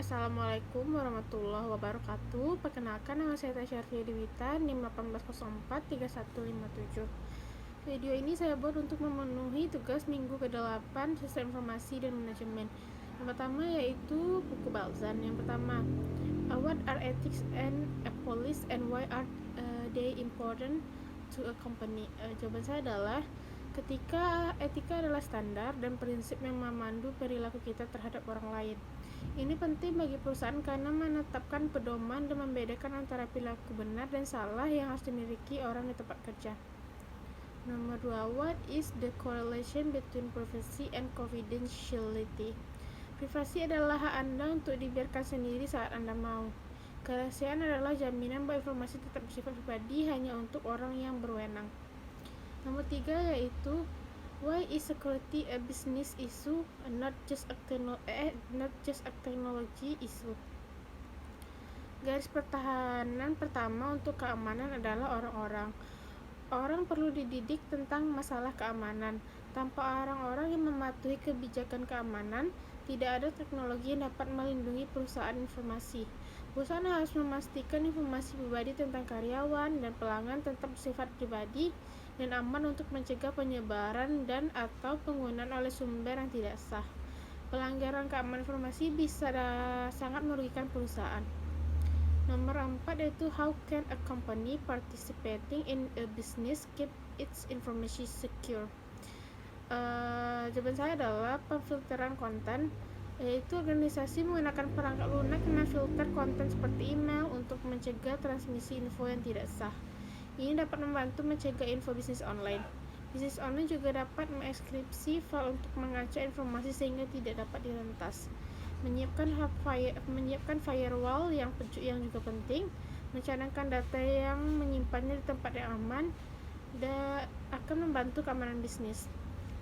Assalamualaikum warahmatullahi wabarakatuh. Perkenalkan, nama saya Tasya Arfiadewita, NIM 18043157. Video ini saya buat untuk memenuhi tugas minggu ke-8 Sistem Informasi dan Manajemen. Yang pertama yaitu buku Balzan. Yang pertama, what are ethics and a police and why are they important to a company? Jawaban saya adalah ketika etika adalah standar dan prinsip yang memandu perilaku kita terhadap orang lain. Ini penting bagi perusahaan karena menetapkan pedoman dan membedakan antara perilaku benar dan salah yang harus dimiliki orang di tempat kerja. Nomor 2, what is the correlation between privacy and confidentiality? Privasi adalah hak Anda untuk dibiarkan sendiri saat Anda mau. Kerahasiaan adalah jaminan bahwa informasi tetap bersifat pribadi hanya untuk orang yang berwenang. Nomor 3 yaitu why is security a business issue and not just a technology issue? Garis pertahanan pertama untuk keamanan adalah orang-orang. Orang perlu dididik tentang masalah keamanan. Tanpa orang-orang yang mematuhi kebijakan keamanan, tidak ada teknologi yang dapat melindungi perusahaan informasi. Perusahaan harus memastikan informasi pribadi tentang karyawan dan pelanggan tetap bersifat pribadi dan aman untuk mencegah penyebaran dan atau penggunaan oleh sumber yang tidak sah. Pelanggaran keamanan informasi bisa sangat merugikan perusahaan. Nomor 4 yaitu how can a company participating in a business keep its information secure? Jawaban saya adalah pemfilteran konten, yaitu organisasi menggunakan perangkat lunak yang memfilter konten seperti email untuk mencegah transmisi info yang tidak sah. Ini dapat membantu mencegah info bisnis online. Bisnis online juga dapat mengekskripsi file untuk mengacak informasi sehingga tidak dapat direntas. Menyiapkan firewall yang juga penting, mencanangkan data yang menyimpannya di tempat yang aman, dan akan membantu keamanan bisnis.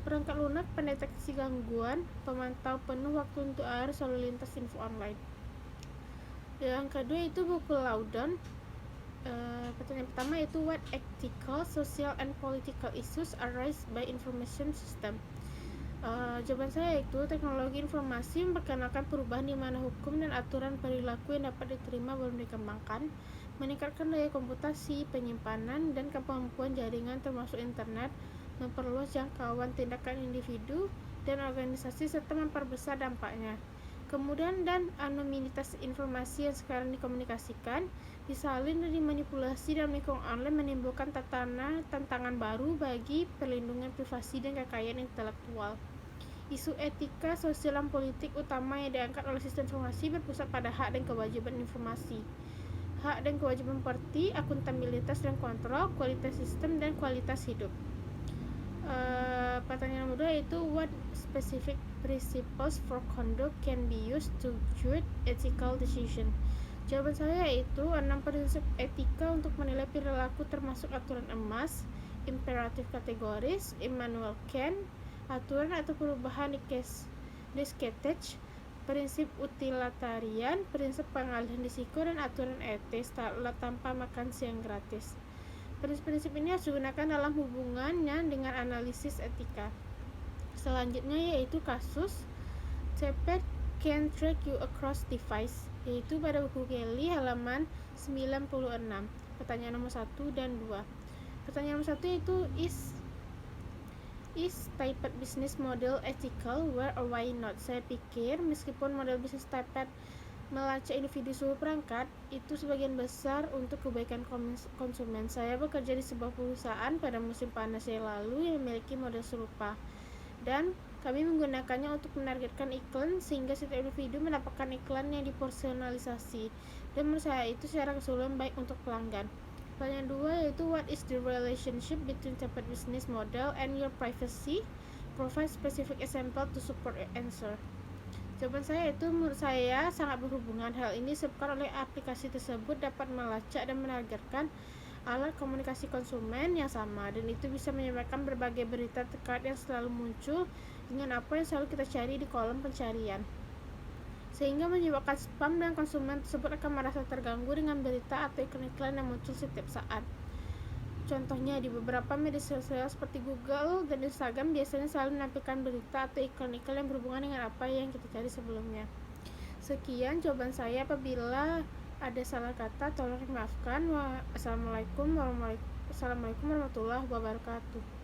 Perangkat lunak pendeteksi gangguan, pemantau penuh waktu untuk arus lalu lintas info online. Yang kedua itu buku Loudon. Pertanyaan pertama yaitu what ethical, social, and political issues arise by information system? Jawaban saya yaitu teknologi informasi memperkenalkan perubahan di mana hukum dan aturan perilaku yang dapat diterima belum dikembangkan, meningkatkan daya komputasi, penyimpanan, dan kemampuan jaringan termasuk internet, memperluas jangkauan tindakan individu dan organisasi serta memperbesar dampaknya. Kemudian dan anonimitas informasi yang sekarang dikomunikasikan, disalin dan dimanipulasi dalam lingkungan online menimbulkan tantangan baru bagi perlindungan privasi dan kekayaan intelektual. Isu etika, sosial, dan politik utama yang diangkat oleh sistem informasi berpusat pada hak dan kewajiban informasi. Hak dan kewajiban seperti akuntabilitas dan kontrol, kualitas sistem, dan kualitas hidup. Pertanyaan nomor 2 yaitu what specific principles for conduct can be used to judge ethical decision? Jawaban saya yaitu 6 prinsip etika untuk menilai perilaku termasuk aturan emas, imperatif kategoris, Immanuel Kant, aturan atau perubahan Descartes, prinsip utilitarian, prinsip pengalihan risiko, dan aturan etis tanpa makan siang gratis. Prinsip-prinsip ini harus digunakan dalam hubungannya dengan analisis etika. Selanjutnya yaitu kasus CPET can track you across device, yaitu pada buku Kelly halaman 96. Pertanyaan nomor 1 dan 2. Pertanyaan nomor 1 yaitu is typed business model ethical, where or why not? Saya pikir meskipun model bisnis typed melacak individu seluruh perangkat, itu sebagian besar untuk kebaikan konsumen. Saya bekerja di sebuah perusahaan pada musim panas yang lalu yang memiliki model serupa, dan kami menggunakannya untuk menargetkan iklan sehingga setiap individu mendapatkan iklan yang dipersonalisasi, dan menurut saya itu secara keseluruhan baik untuk pelanggan. Pertanyaan 2 yaitu what is the relationship between typed business model and your privacy? Provide specific example to support your answer. Jawaban saya itu menurut saya sangat berhubungan. Hal ini disebabkan oleh aplikasi tersebut dapat melacak dan menargetkan alat komunikasi konsumen yang sama, dan itu bisa menyebabkan berbagai berita terkait yang selalu muncul dengan apa yang selalu kita cari di kolom pencarian, sehingga menyebabkan spam, dan konsumen tersebut akan merasa terganggu dengan berita atau iklan-iklan yang muncul setiap saat. Contohnya, di beberapa media sosial seperti Google dan Instagram biasanya selalu menampilkan berita atau iklan-iklan yang berhubungan dengan apa yang kita cari sebelumnya. Sekian jawaban saya. Apabila ada salah kata tolong dimaafkan. Assalamualaikum warahmatullahi wabarakatuh.